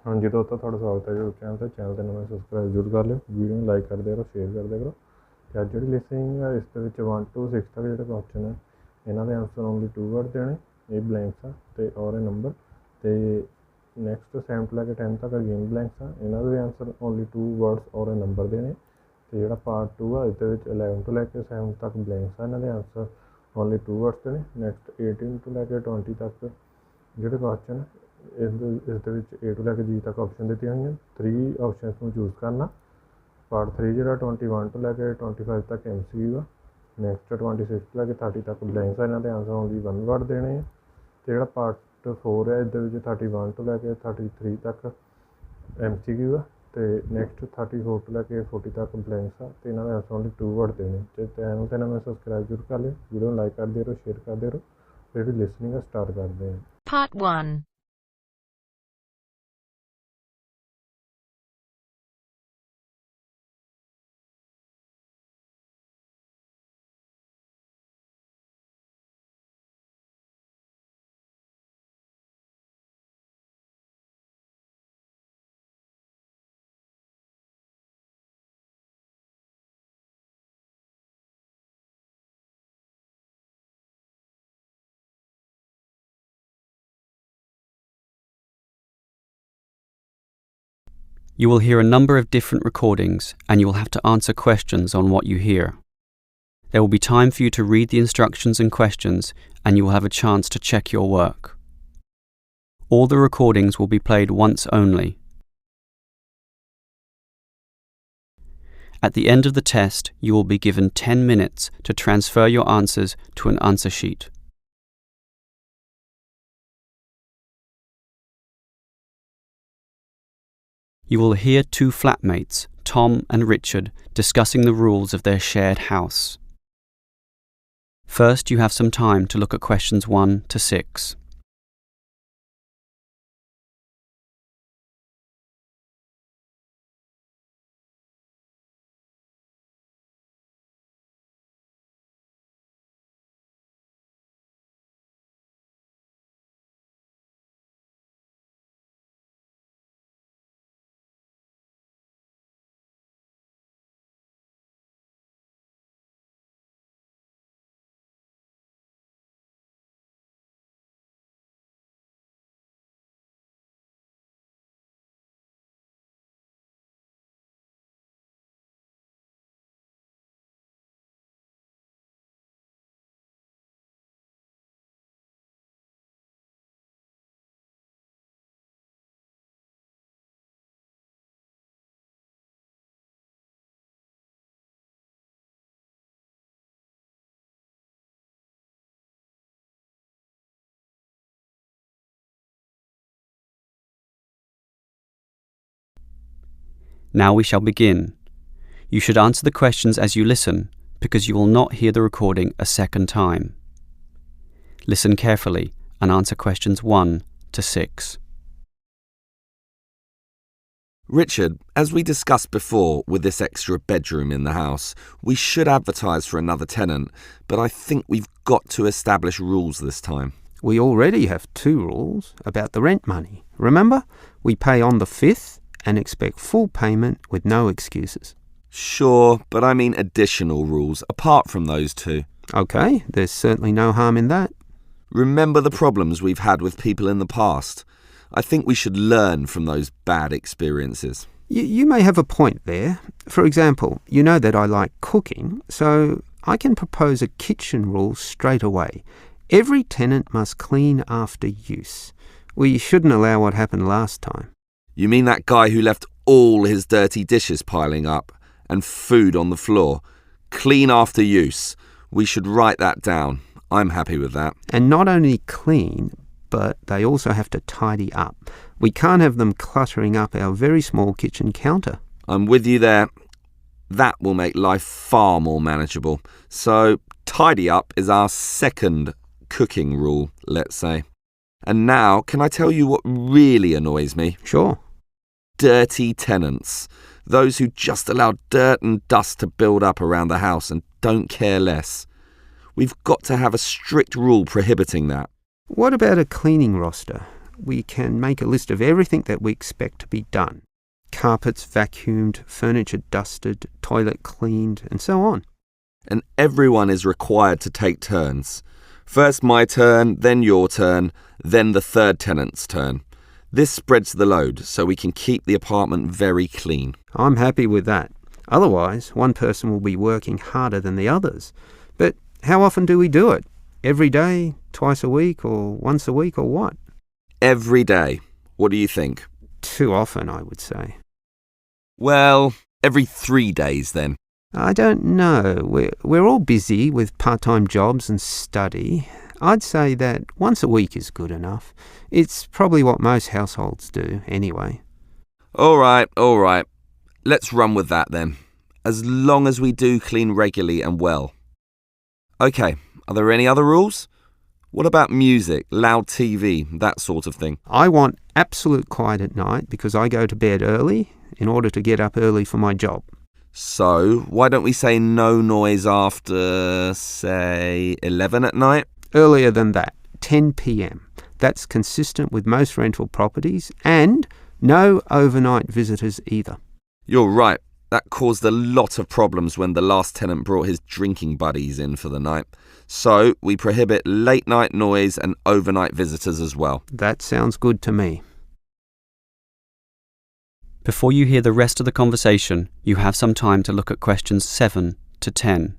हाँ जी दोस्तों, ਤੁਹਾਡਾ ਸਵਾਗਤ ਹੈ YouTube ਚੈਨਲ ਤੇ ਨਵੇਂ ਸਬਸਕ੍ਰਾਈਬ ਜ਼ਰੂਰ ਕਰ ਲਿਓ, ਵੀਡੀਓ ਨੂੰ ਲਾਈਕ ਕਰਦੇ ਰਹੋ, ਸ਼ੇਅਰ ਕਰਦੇ ਕਰੋ। ਤੇ ਅੱਜ ਜਿਹੜੀ ਲਿਸਨਿੰਗ ਹੈ ਇਸ ਦੇ ਵਿੱਚ 1 to 6 ਤੱਕ ਜਿਹੜੇ ਕੁਐਸਚਨ ਹੈ ਇਹਨਾਂ ਦੇ ਆਨਸਰ ਓਨਲੀ 2 ਵਰਡ ਦੇਣੇ, ਇਹ ਬਲੈਂਕਸ ਆ ਤੇ ਔਰ ਇਹ ਨੰਬਰ। ਤੇ ਨੈਕਸਟ 7 ਤੋਂ ਲੈ ਕੇ 10 ਤੱਕ ਅਗੇਨ ਬਲੈਂਕਸ ਆ, ਇਹਨਾਂ ਦੇ ਆਨਸਰ ਓਨਲੀ 2 ਵਰਡਸ ਔਰ ਇਹ ਨੰਬਰ ਦੇਣੇ। ਤੇ ਜਿਹੜਾ ਪਾਰਟ 2 ਆ ਇਹਦੇ ਵਿੱਚ 11 ਤੋਂ ਲੈ ਕੇ 7 ਤੱਕ ਬਲੈਂਕਸ ਆ, ਇਹਨਾਂ ਦੇ ਆਨਸਰ ਓਨਲੀ 2 ਵਰਡਸ ਦੇਣੇ। ਨੈਕਸਟ 18 ਤੋਂ ਲੈ ਕੇ 20 ਤੱਕ ਜਿਹੜੇ ਕੁਐਸਚਨ ਇਸ ਦੇ ਵਿੱਚ A ਤੋਂ ਲੈ ਕੇ G ਤੱਕ ਆਪਸ਼ਨ ਦਿੱਤੀਆਂ ਹੋਈਆਂ, 3 ਆਪਸ਼ਨਸ ਨੂੰ ਚੂਜ਼ ਕਰਨਾ। ਪਾਰਟ 3 ਜਿਹੜਾ 21 ਤੋਂ ਲੈ ਕੇ 25 ਤੱਕ MCQ ਆ। ਨੈਕਸਟ 26 ਤੋਂ ਲੈ ਕੇ 30 ਤੱਕ ਬਲੈਂਕਸ ਆ, ਇਹਨਾਂ ਦੇ ਆਨਸਰ ਓਨਲੀ 1 ਵਰਡ ਦੇਣੇ ਆ। ਅਤੇ ਜਿਹੜਾ ਪਾਰਟ 4 ਹੈ ਇਹਦੇ ਵਿੱਚ 31 ਤੋਂ ਲੈ ਕੇ 33 ਤੱਕ MCQ ਆ। ਅਤੇ ਨੈਕਸਟ 34 ਤੋਂ ਲੈ ਕੇ 40 ਤੱਕ ਬਲੈਂਕਸ ਆ, ਅਤੇ ਇਹਨਾਂ ਦੇ ਆਨਸਰ ਓਨਲੀ 2 ਵਰਡ ਦੇਣੇ। ਅਤੇ ਚੈਨਲ 'ਤੇ ਨਵੇਂ ਸਬਸਕ੍ਰਾਈਬ ਜ਼ਰੂਰ ਕਰ ਲਿਓ, ਵੀਡੀਓ ਨੂੰ ਲਾਈਕ ਕਰਦੇ ਰਹੋ, ਸ਼ੇਅਰ ਕਰਦੇ ਰਹੋ। ਜਿਹੜੀ ਲਿਸਨਿੰਗ ਆ ਸਟਾਰਟ ਕਰਦੇ ਹਾਂ। Part 1. You will hear a number of different recordings and you will have to answer questions on what you hear. There will be time for you to read the instructions and questions and you will have a chance to check your work. All the recordings will be played once only. At the end of the test, you will be given 10 minutes to transfer your answers to an answer sheet. You will hear 2 flatmates, Tom and Richard, discussing the rules of their shared house. First, you have some time to look at questions 1 to 6. Now we shall begin. You should answer the questions as you listen, because you will not hear the recording a second time. Listen carefully and answer questions 1 to 6. Richard, as we discussed before with this extra bedroom in the house, we should advertise for another tenant, but I think we've got to establish rules this time. We already have 2 rules about the rent money. Remember? We pay on the 5th and expect full payment with no excuses. Sure, but I mean additional rules apart from those 2. Okay, there's certainly no harm in that. Remember the problems we've had with people in the past? I think we should learn from those bad experiences. You may have a point there. For example, you know that I like cooking, so I can propose a kitchen rule straight away. Every tenant must clean after use. We shouldn't allow what happened last time. You mean that guy who left all his dirty dishes piling up and food on the floor? Clean after use. We should write that down. I'm happy with that. And not only clean, but they also have to tidy up. We can't have them cluttering up our very small kitchen counter. I'm with you there. That will make life far more manageable. So, tidy up is our second cooking rule, let's say. And now, can I tell you what really annoys me? Sure. Dirty tenants. Those who just allow dirt and dust to build up around the house and don't care less. We've got to have a strict rule prohibiting that. What about a cleaning roster? we can make a list of everything that we expect to be done. Carpets vacuumed, furniture dusted, toilet cleaned, and so on. And everyone is required to take turns. First my turn, then your turn, then the third tenant's turn. This spreads the load so we can keep the apartment very clean. I'm happy with that. Otherwise, one person will be working harder than the others. But how often do we do it? Every day, twice a week, or once a week, or what? Every day. What do you think? Too often, I would say. Well, every 3 days then. I don't know. We're all busy with part-time jobs and study. I'd say that once a week is good enough. It's probably what most households do, anyway. All right. Let's run with that then. As long as we do clean regularly and well. Okay, are there any other rules? What about music, loud TV, that sort of thing? I want absolute quiet at night because I go to bed early in order to get up early for my job. So, why don't we say no noise after, say, 11 at night? Earlier than that, 10 p.m. That's consistent with most rental properties, and no overnight visitors either. You're right. That caused a lot of problems when the last tenant brought his drinking buddies in for the night. So, we prohibit late night noise and overnight visitors as well. That sounds good to me. Before you hear the rest of the conversation, you have some time to look at questions 7 to 10.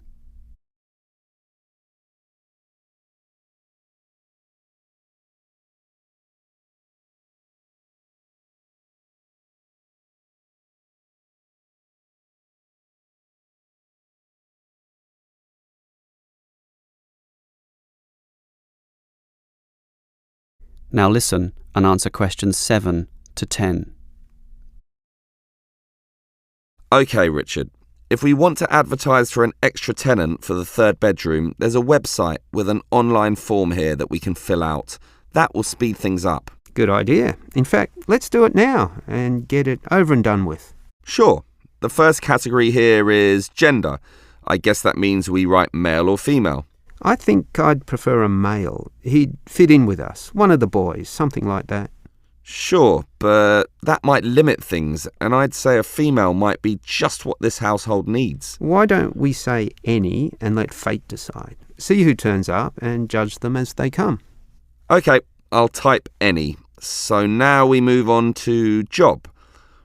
Now listen and answer questions 7 to 10. Okay, Richard. If we want to advertise for an extra tenant for the third bedroom, there's a website with an online form here that we can fill out. That will speed things up. Good idea. In fact, let's do it now and get it over and done with. Sure. The first category here is gender. I guess that means we write male or female. I think I'd prefer a male. He'd fit in with us, one of the boys, something like that. Sure, but that might limit things, and I'd say a female might be just what this household needs. Why don't we say any and let fate decide? See who turns up and judge them as they come. Okay, I'll type any. So now we move on to job.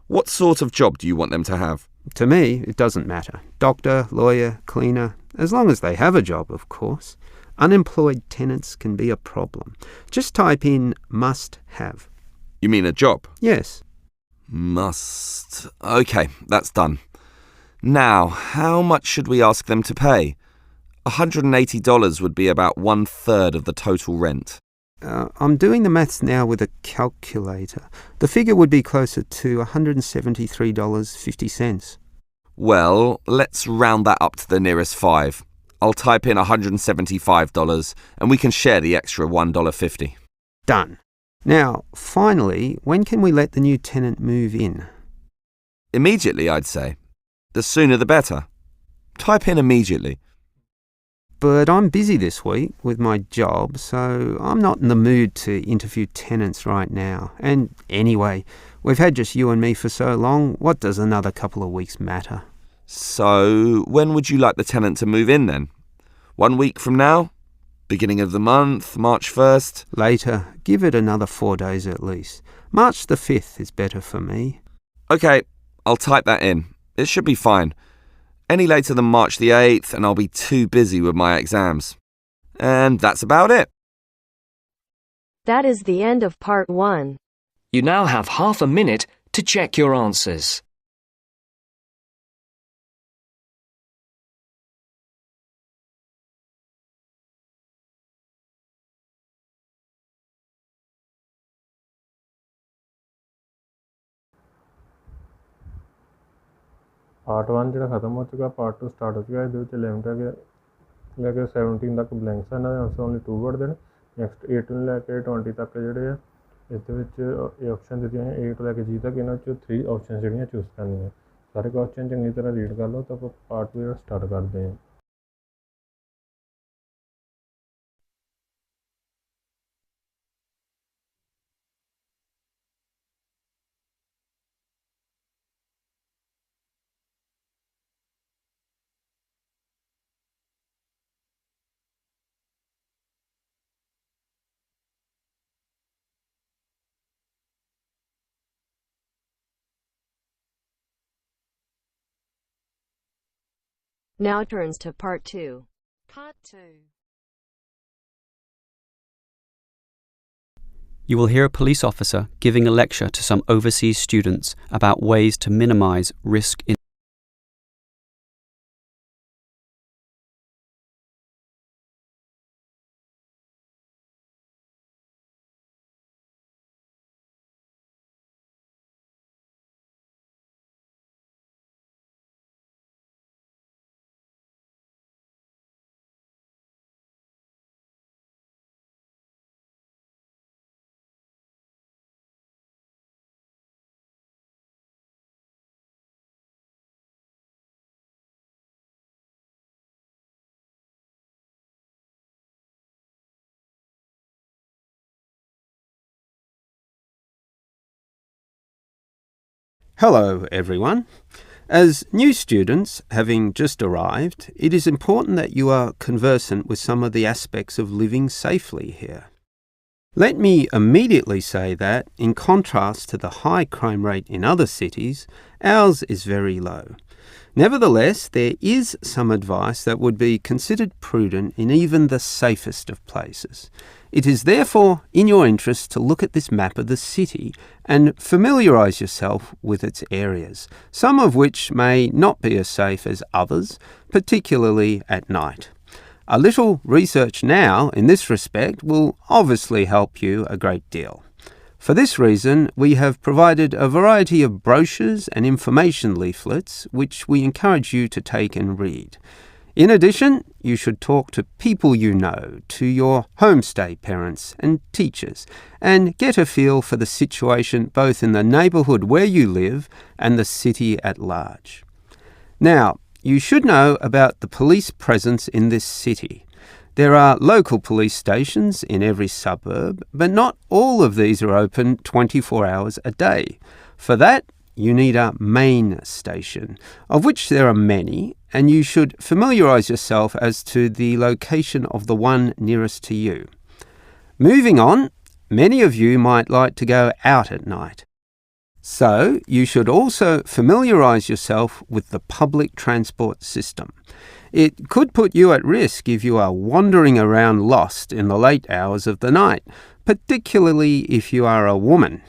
What sort of job do you want them to have? To me, it doesn't matter. Doctor, lawyer, cleaner, as long as they have a job, of course. Unemployed tenants can be a problem. Just type in must have. You mean a job? Yes. Must. Okay, that's done. Now, how much should we ask them to pay? $180 would be about 1/3 of the total rent. I'm doing the maths now with a calculator. The figure would be closer to $173.50. Well, let's round that up to the nearest 5. I'll type in $175 and we can share the extra $1.50. Done. Now, finally, when can we let the new tenant move in? Immediately, I'd say. The sooner the better. Type in immediately. But I'm busy this week with my job, so I'm not in the mood to interview tenants right now. And anyway, we've had just you and me for so long, what does another couple of weeks matter? So, when would you like the tenant to move in then? 1 week from now? Beginning of the month, March 1st? Later. Give it another 4 days at least. March the 5th is better for me. Okay, I'll type that in. It should be fine. Any later than March the 8th and I'll be too busy with my exams. And that's about it. That is the end of part 1. You now have half a minute to check your answers. Part 1 ਜਿਹੜਾ ਖਤਮ ਹੋ ਚੁੱਕਾ, part 2 start ਹੋ ਚੁੱਕਾ। ਇਹਦੇ ਵਿੱਚ 11 ਲੈ ਕੇ 17 ਤੱਕ ਬਲੈਂਕਸ ਆ, ਇਹਨਾਂ ਦੇ ਆਨਸਰ ਓਨਲੀ 2 ਵਰਡ ਦੇ ਨੇ। ਨੈਕਸਟ 18 ਲੈ ਕੇ 20 ਤੱਕ ਜਿਹੜੇ ਆ ਇਸ ਦੇ ਵਿੱਚ ਇਹ ਆਪਸ਼ਨ ਦਿੱਤੀਆਂ ਹੈ 8 ਲੈ ਕੇ G ਤੱਕ। ਇਹਨਾਂ ਵਿੱਚੋਂ 3 ਆਪਸ਼ਨ ਜਿਹੜੀਆਂ ਚੂਜ਼ ਕਰਨੀਆਂ। ਸਾਰੇ ਕੁਐਸਚਨ ਚੰਗੀ ਤਰ੍ਹਾਂ ਰੀਡ ਕਰ ਲਓ ਤਾਂ ਆਪਾਂ ਪਾਰਟ 2 ਜਿਹੜਾ ਸਟਾਰਟ ਕਰਦੇ ਹਾਂ। Now turns to Part 2. Part 2. You will hear a police officer giving a lecture to some overseas students about ways to minimize risk in Hello, everyone. As new students, having just arrived, it is important that you are conversant with some of the aspects of living safely here. Let me immediately say that, in contrast to the high crime rate in other cities, ours is very low. Nevertheless, there is some advice that would be considered prudent in even the safest of places. It is therefore in your interest to look at this map of the city and familiarise yourself with its areas, some of which may not be as safe as others, particularly at night. A little research now in this respect will obviously help you a great deal. For this reason, we have provided a variety of brochures and information leaflets which we encourage you to take and read. In addition, you should talk to people you know, to your homestay parents and teachers, and get a feel for the situation both in the neighbourhood where you live and the city at large. Now, you should know about the police presence in this city. There are local police stations in every suburb, but not all of these are open 24 hours a day. For that, you need a main station, of which there are many, and you should familiarise yourself as to the location of the one nearest to you. Moving on, many of you might like to go out at night. So, you should also familiarise yourself with the public transport system. It could put you at risk if you are wandering around lost in the late hours of the night, particularly if you are a woman.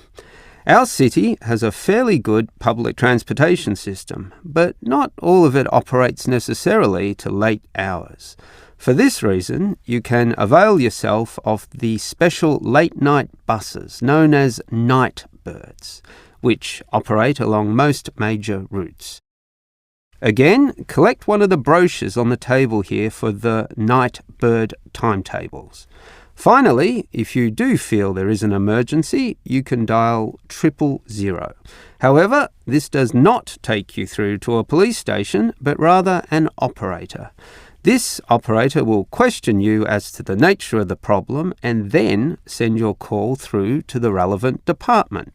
Our city has a fairly good public transportation system, but not all of it operates necessarily to late hours. For this reason, you can avail yourself of the special late-night buses known as night birds, which operate along most major routes. Again, collect one of the brochures on the table here for the night bird timetables. Finally, if you do feel there is an emergency, you can dial 000. However, this does not take you through to a police station, but rather an operator. This operator will question you as to the nature of the problem and then send your call through to the relevant department,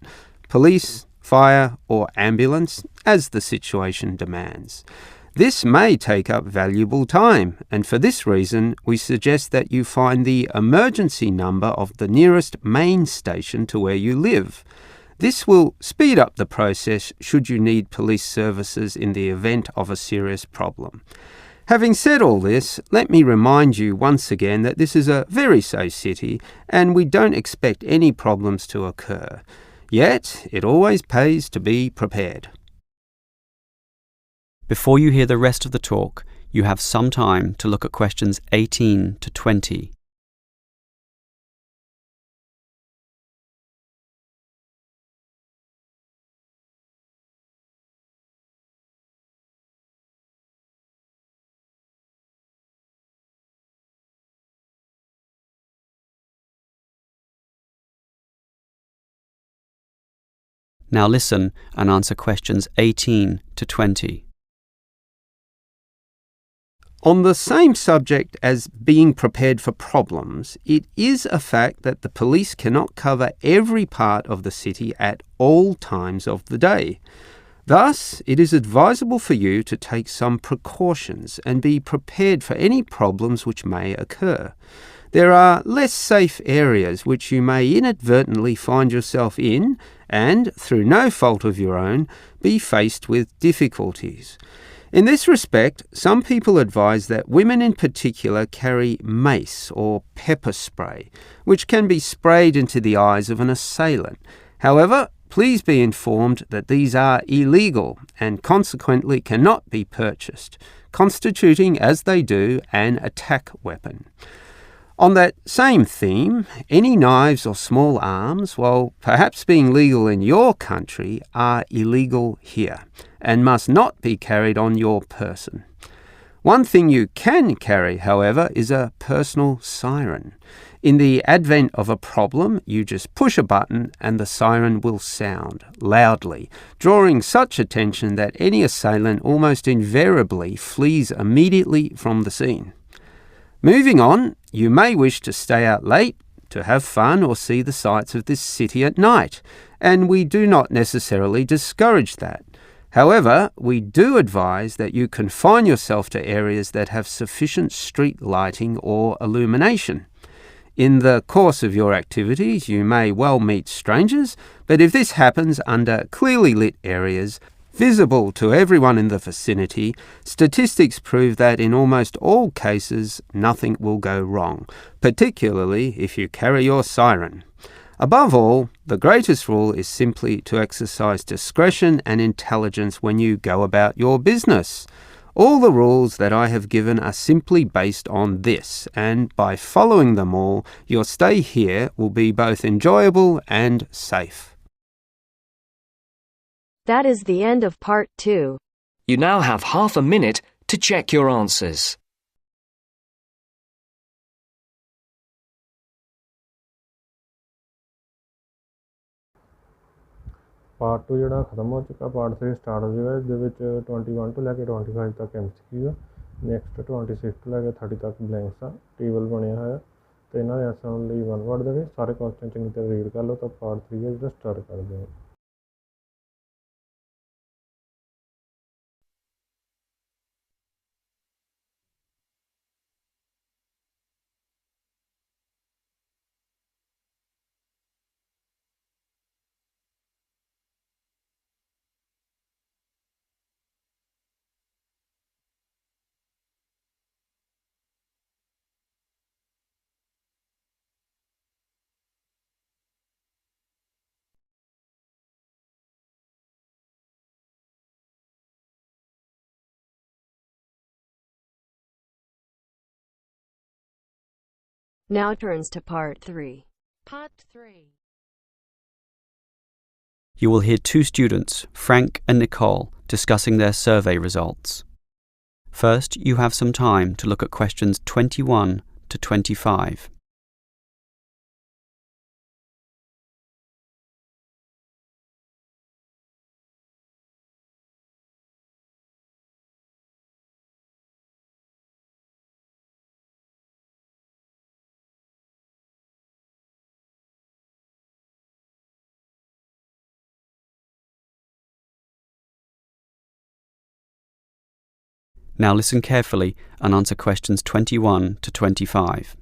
police, fire, or ambulance, as the situation demands. This may take up valuable time, and for this reason, we suggest that you find the emergency number of the nearest main station to where you live. This will speed up the process should you need police services in the event of a serious problem. Having said all this, let me remind you once again that this is a very safe city, and we don't expect any problems to occur. Yet, it always pays to be prepared. Before you hear the rest of the talk, you have some time to look at questions 18 to 20. Now listen and answer questions 18 to 20. On the same subject as being prepared for problems, it is a fact that the police cannot cover every part of the city at all times of the day. Thus, it is advisable for you to take some precautions and be prepared for any problems which may occur. There are less safe areas which you may inadvertently find yourself in and, through no fault of your own, be faced with difficulties. In this respect, some people advise that women in particular carry mace or pepper spray, which can be sprayed into the eyes of an assailant. However, please be informed that these are illegal and consequently cannot be purchased, constituting, as they do, an attack weapon. On that same theme, any knives or small arms, while perhaps being legal in your country, are illegal here and must not be carried on your person. One thing you can carry, however, is a personal siren. In the advent of a problem, you just push a button and the siren will sound loudly, drawing such attention that any assailant almost invariably flees immediately from the scene. Moving on, you may wish to stay out late, to have fun or see the sights of this city at night, and we do not necessarily discourage that. However, we do advise that you confine yourself to areas that have sufficient street lighting or illumination. In the course of your activities, you may well meet strangers, but if this happens under clearly lit areas, visible to everyone in the vicinity, statistics prove that in almost all cases, nothing will go wrong, particularly if you carry your siren. Above all, the greatest rule is simply to exercise discretion and intelligence when you go about your business. All the rules that I have given are simply based on this, and by following them all, your stay here will be both enjoyable and safe. That is the end of part 2. You now have half a minute to check your answers. Part 2 ਜਿਹੜਾ ਖਤਮ ਹੋ ਚੁੱਕਾ, part 3 start ਹੋ ਜਾਏਗਾ। ਇਸ ਦੇ ਵਿੱਚ 21 ਤੋਂ ਲੈ ਕੇ 25 ਤੱਕ MCQ ਆ, ਨੈਕਸਟ 26 ਤੋਂ ਲੈ ਕੇ 30 ਤੱਕ ਬਲੈਂਕਸ ਆ। ਟੇਬਲ ਬਣਿਆ ਹੋਇਆ ਤੇ ਇਹਨਾਂ ਦੇ ਆਂਸਰ ਲਈ 1 ਵਰਡ ਦੇ ਵਿੱਚ ਸਾਰੇ ਕੁਐਸਚਨ ਚੰਗੀ ਤਰ੍ਹਾਂ ਰੀਡ ਕਰ ਲਓ ਤਾਂ ਪਾਰਟ 3 ਜਿਹੜਾ ਸਟਾਰਟ ਕਰਦੇ ਹਾਂ। Now turns to part 3. Part 3. You will hear two students, Frank and Nicole, discussing their survey results. First, you have some time to look at questions 21 to 25. Now listen carefully and answer questions 21 to 25.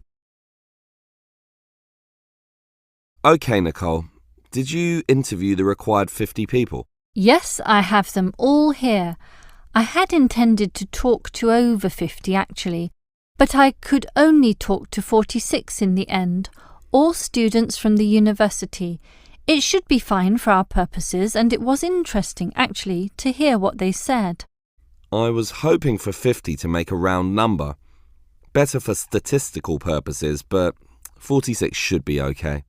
OK, Nicole. Did you interview the required 50 people? Yes, I have them all here. I had intended to talk to over 50 actually, but I could only talk to 46 in the end, all students from the university. It should be fine for our purposes, and it was interesting actually to hear what they said. I was hoping for 50 to make a round number. Better for statistical purposes, but 46 should be OK.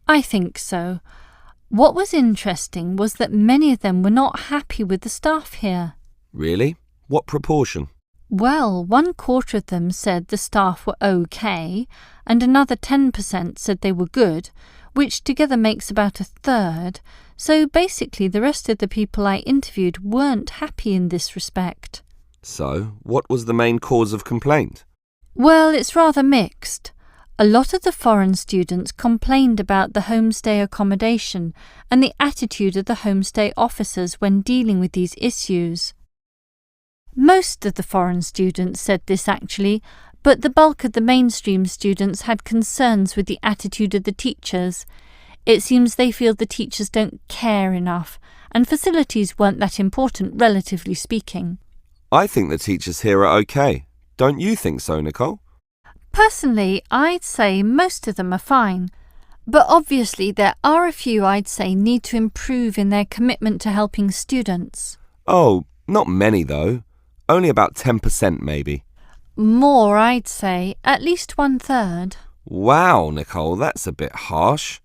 I think so. What was interesting was that many of them were not happy with the staff here. Really? What proportion? Well, 1/4 of them said the staff were OK, and another 10% said they were good, which together makes about 1/3. So basically the rest of the people I interviewed weren't happy in this respect. So, what was the main cause of complaint? Well, it's rather mixed. A lot of the foreign students complained about the homestay accommodation and the attitude of the homestay officers when dealing with these issues. Most of the foreign students said this actually, but the bulk of the mainstream students had concerns with the attitude of the teachers. It seems they feel the teachers don't care enough, and facilities weren't that important, relatively speaking. I think the teachers here are okay. Don't you think so, Nicole? Personally, I'd say most of them are fine. But obviously there are a few I'd say need to improve in their commitment to helping students. Oh, not many though. Only about 10% maybe. More, I'd say, at least 1/3. Wow, Nicole, that's a bit harsh.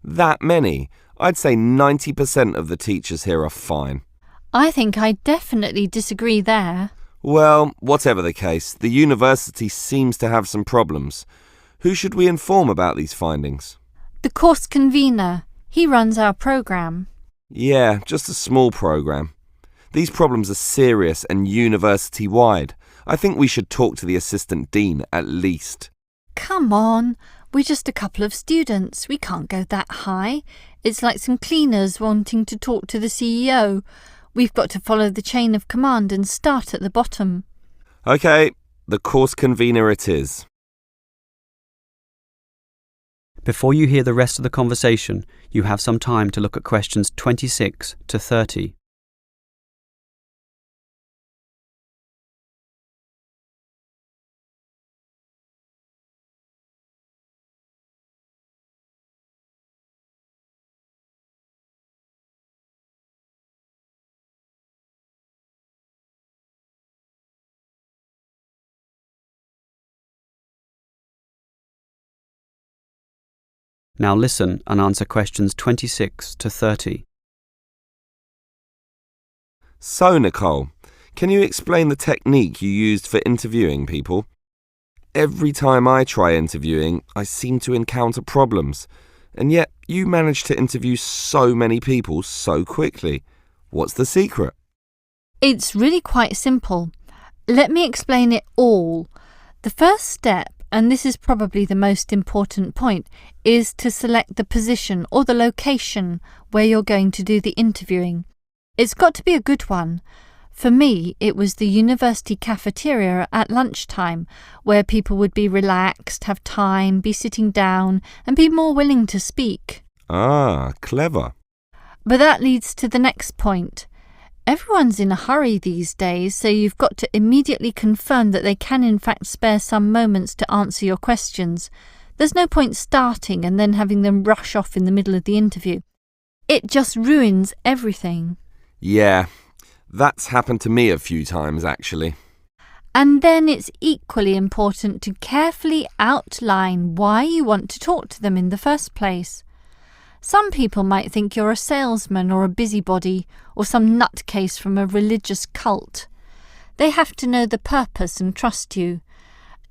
That many. I'd say 90% of the teachers here are fine. I think I definitely disagree there. Well, whatever the case, the university seems to have some problems. Who should we inform about these findings? The course convener. He runs our programme. Yeah, just a small program. These problems are serious and university-wide. I think we should talk to the assistant dean at least. Come on, we're just a couple of students. We can't go that high. It's like some cleaners wanting to talk to the CEO. We've got to follow the chain of command and start at the bottom. Okay, the course convener it is. Before you hear the rest of the conversation, you have some time to look at questions 26 to 30. Now listen and answer questions 26 to 30. So, Nicole, can you explain the technique you used for interviewing people? Every time I try interviewing, I seem to encounter problems, and yet you manage to interview so many people so quickly. What's the secret? It's really quite simple. Let me explain it all. The first step, and this is probably the most important point, is to select the position or the location where you're going to do the interviewing. It's got to be a good one. For me, it was the university cafeteria at lunchtime, where people would be relaxed, have time, be sitting down, and be more willing to speak. Ah, clever. But that leads to the next point. Everyone's in a hurry these days, so you've got to immediately confirm that they can in fact spare some moments to answer your questions. There's no point starting and then having them rush off in the middle of the interview. It just ruins everything. Yeah, that's happened to me a few times actually. And then it's equally important to carefully outline why you want to talk to them in the first place. Some people might think you're a salesman or a busybody or some nutcase from a religious cult. They have to know the purpose and trust you.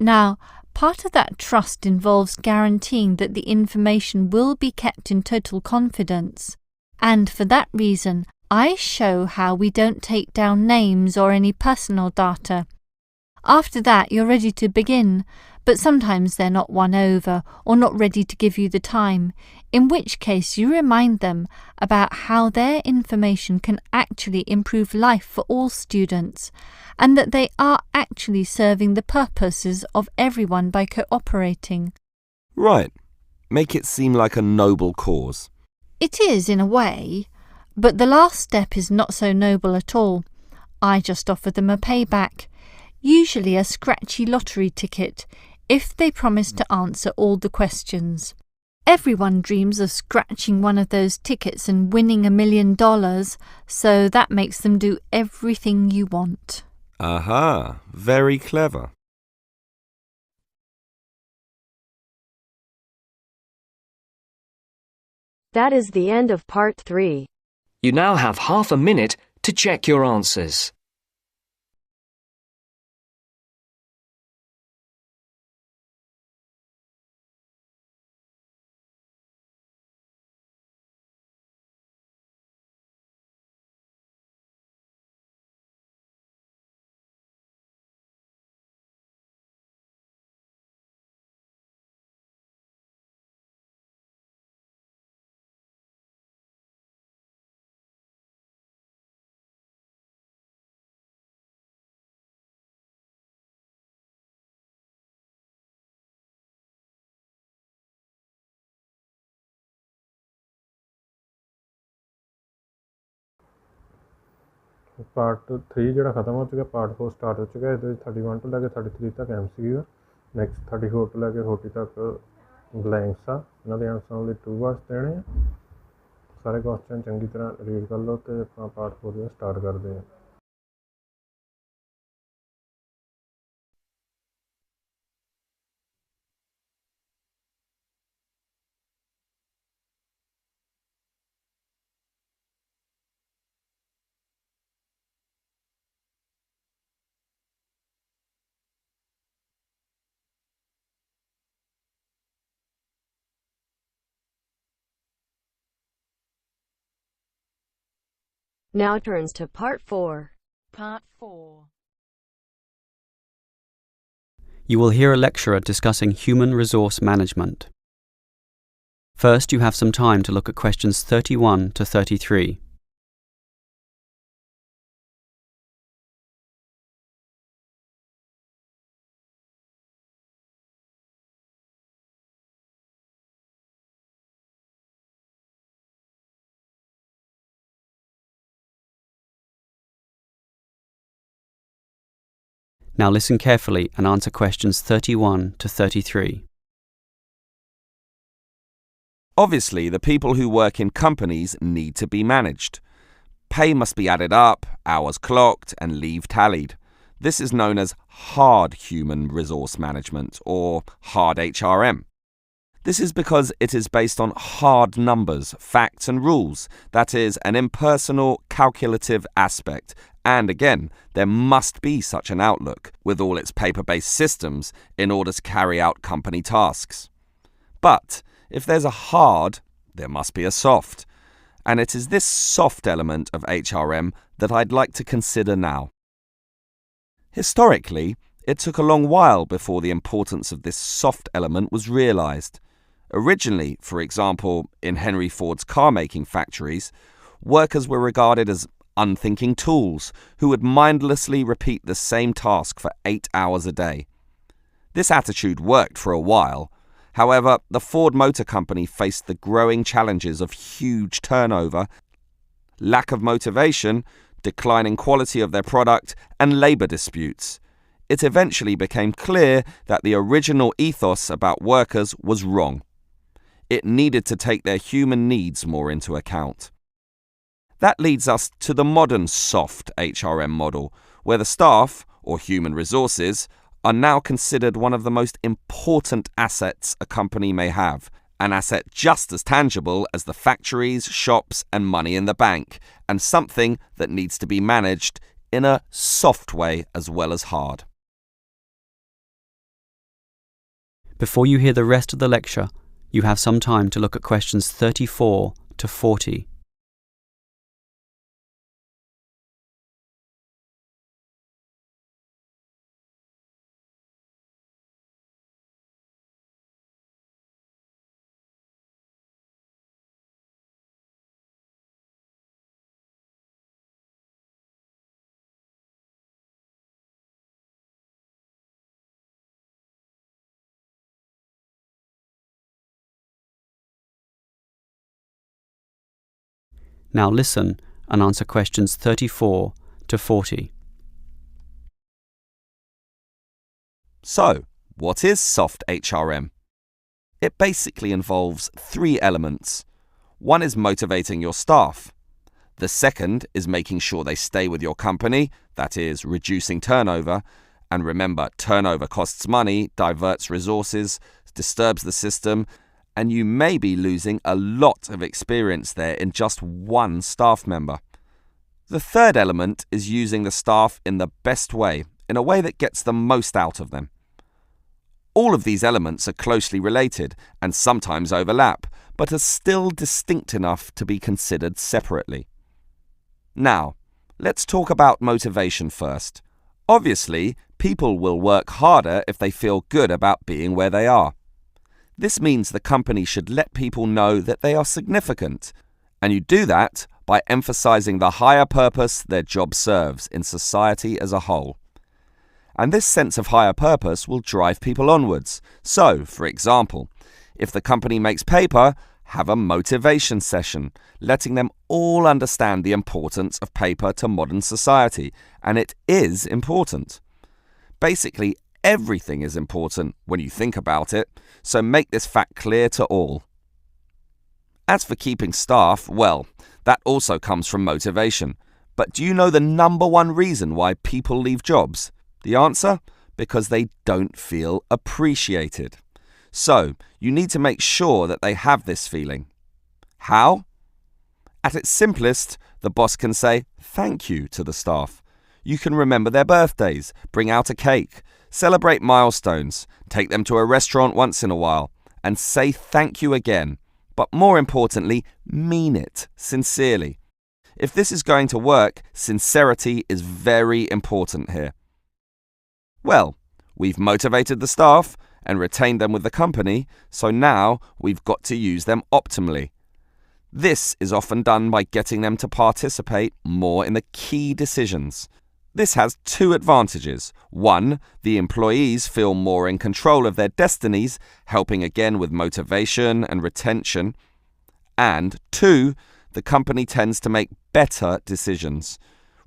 Now, part of that trust involves guaranteeing that the information will be kept in total confidence. And for that reason, I show how we don't take down names or any personal data. After that, you're ready to begin, but sometimes they're not won over or not ready to give you the time, in which case you remind them about how their information can actually improve life for all students, and that they are actually serving the purposes of everyone by cooperating. Right. Make it seem like a noble cause. It is in a way, but the last step is not so noble at all. I just offer them a payback, usually a scratchy lottery ticket, if they promise to answer all the questions. Everyone dreams of scratching one of those tickets and winning $1 million, so that makes them do everything you want. Aha, very clever. That is the end of part 3. You now have half a minute to check your answers. Part 3 ਜਿਹੜਾ ਖਤਮ ਹੋ ਚੁੱਕਾ, part 4 start ਹੋ ਚੁੱਕਾ। ਇਹਦੇ ਵਿੱਚ 31 ਤੋਂ ਲੈ ਕੇ 33 ਤੱਕ MCQ ਆ। ਨੈਕਸਟ 34 ਤੋਂ ਲੈ ਕੇ 40 ਤੱਕ ਬਲੈਂਕਸ ਆ। ਇਹਨਾਂ ਦੇ ਆਂਸਰ ਓਨਲੀ 2 words ਦੇਣੇ ਆ। ਸਾਰੇ ਕੁਐਸਚਨ ਚੰਗੀ ਤਰ੍ਹਾਂ ਰੀਡ ਕਰ ਲਓ ਅਤੇ ਆਪਾਂ ਪਾਰਟ 4 ਦਾ ਸਟਾਰਟ ਕਰਦੇ ਹਾਂ। Now turns to Part 4. Part 4. You will hear a lecturer discussing human resource management. First, you have some time to look at questions 31 to 33. Now listen carefully and answer questions 31 to 33. Obviously, the people who work in companies need to be managed. Pay must be added up, hours clocked, and leave tallied. This is known as hard human resource management, or hard HRM. This is because it is based on hard numbers, facts and rules. That is, an impersonal, calculative aspect. And again, there must be such an outlook, with all its paper-based systems, in order to carry out company tasks. But if there's a hard, there must be a soft. And it is this soft element of HRM that I'd like to consider now. Historically, it took a long while before the importance of this soft element was realised. Originally, for example, in Henry Ford's car-making factories, workers were regarded as unthinking tools who would mindlessly repeat the same task for 8 hours a day. This attitude worked for a while. However, the Ford Motor Company faced the growing challenges of huge turnover, lack of motivation, declining quality of their product, and labour disputes. It eventually became clear that the original ethos about workers was wrong. It needed to take their human needs more into account. That leads us to the modern soft HRM model, where the staff, or human resources, are now considered one of the most important assets a company may have, an asset just as tangible as the factories, shops, and money in the bank, and something that needs to be managed in a soft way as well as hard. Before you hear the rest of the lecture, you have some time to look at questions 34 to 40. Now listen and answer questions 34 to 40. So, what is soft HRM? It basically involves 3 elements. One is motivating your staff. The second is making sure they stay with your company, that is, reducing turnover. And remember, turnover costs money, diverts resources, disturbs the system, and you may be losing a lot of experience there in just one staff member. The third element is using the staff in the best way, in a way that gets the most out of them. All of these elements are closely related and sometimes overlap, but are still distinct enough to be considered separately. Now, let's talk about motivation first. Obviously, people will work harder if they feel good about being where they are. This means the company should let people know that they are significant, and you do that by emphasizing the higher purpose their job serves in society as a whole. And this sense of higher purpose will drive people onwards. So, for example, if the company makes paper, have a motivation session, letting them all understand the importance of paper to modern society, and it is important. Basically, everything is important when you think about it, so make this fact clear to all. As for keeping staff, well, that also comes from motivation. But do you know the number one reason why people leave jobs? The answer? Because they don't feel appreciated. So, you need to make sure that they have this feeling. How? At its simplest, the boss can say thank you to the staff. You can remember their birthdays, bring out a cake, celebrate milestones, take them to a restaurant once in a while, and say thank you again. But more importantly, mean it sincerely. If this is going to work, sincerity is very important here. Well, we've motivated the staff and retained them with the company, so now we've got to use them optimally. This is often done by getting them to participate more in the key decisions. This has two advantages. One, the employees feel more in control of their destinies, helping again with motivation and retention. And two, the company tends to make better decisions.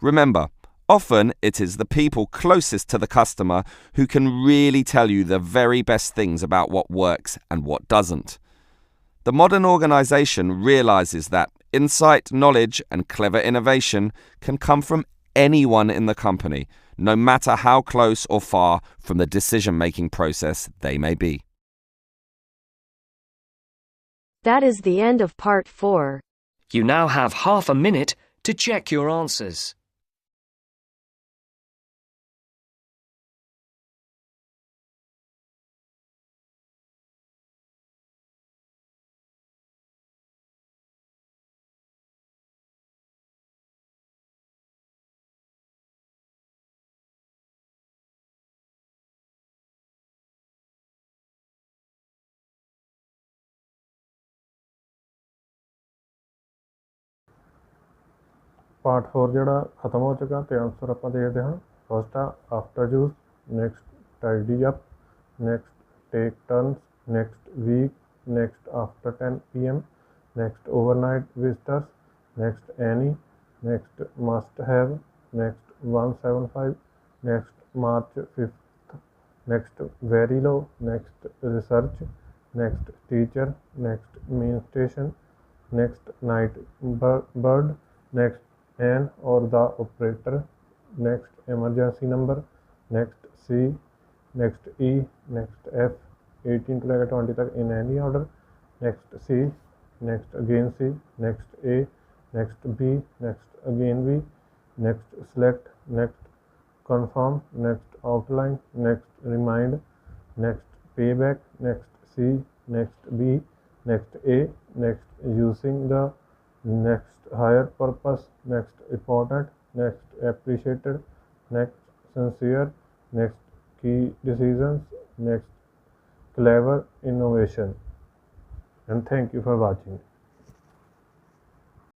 Remember, often it is the people closest to the customer who can really tell you the very best things about what works and what doesn't. The modern organization realizes that insight, knowledge, and clever innovation can come from anyone in the company, no matter how close or far from the decision-making process they may be. That is the end of part 4. You now have half a minute to check your answers. Part 4 ਜਿਹੜਾ ਖਤਮ ਹੋ ਚੁੱਕਾ ਤੇ answer ਆਪਾਂ ਦੇਖਦੇ ਹਾਂ। First a after use, next tidy up, next take turns, next week, next after 10 PM, next overnight visitors, next any, next must have, next 175, next March 5th, next very low, next research, next teacher, next main station, next night bird, next an or the operator, next emergency number, next C, next E, next F, 18 to 20 तक in any order, next C, next again C, next A, next B, next again B, next select, next confirm, next outline, next remind, next payback, next C, next B, next A, next using the, next higher purpose, next important, next appreciated, next sincere, next key decisions, next clever innovation. And thank you for watching.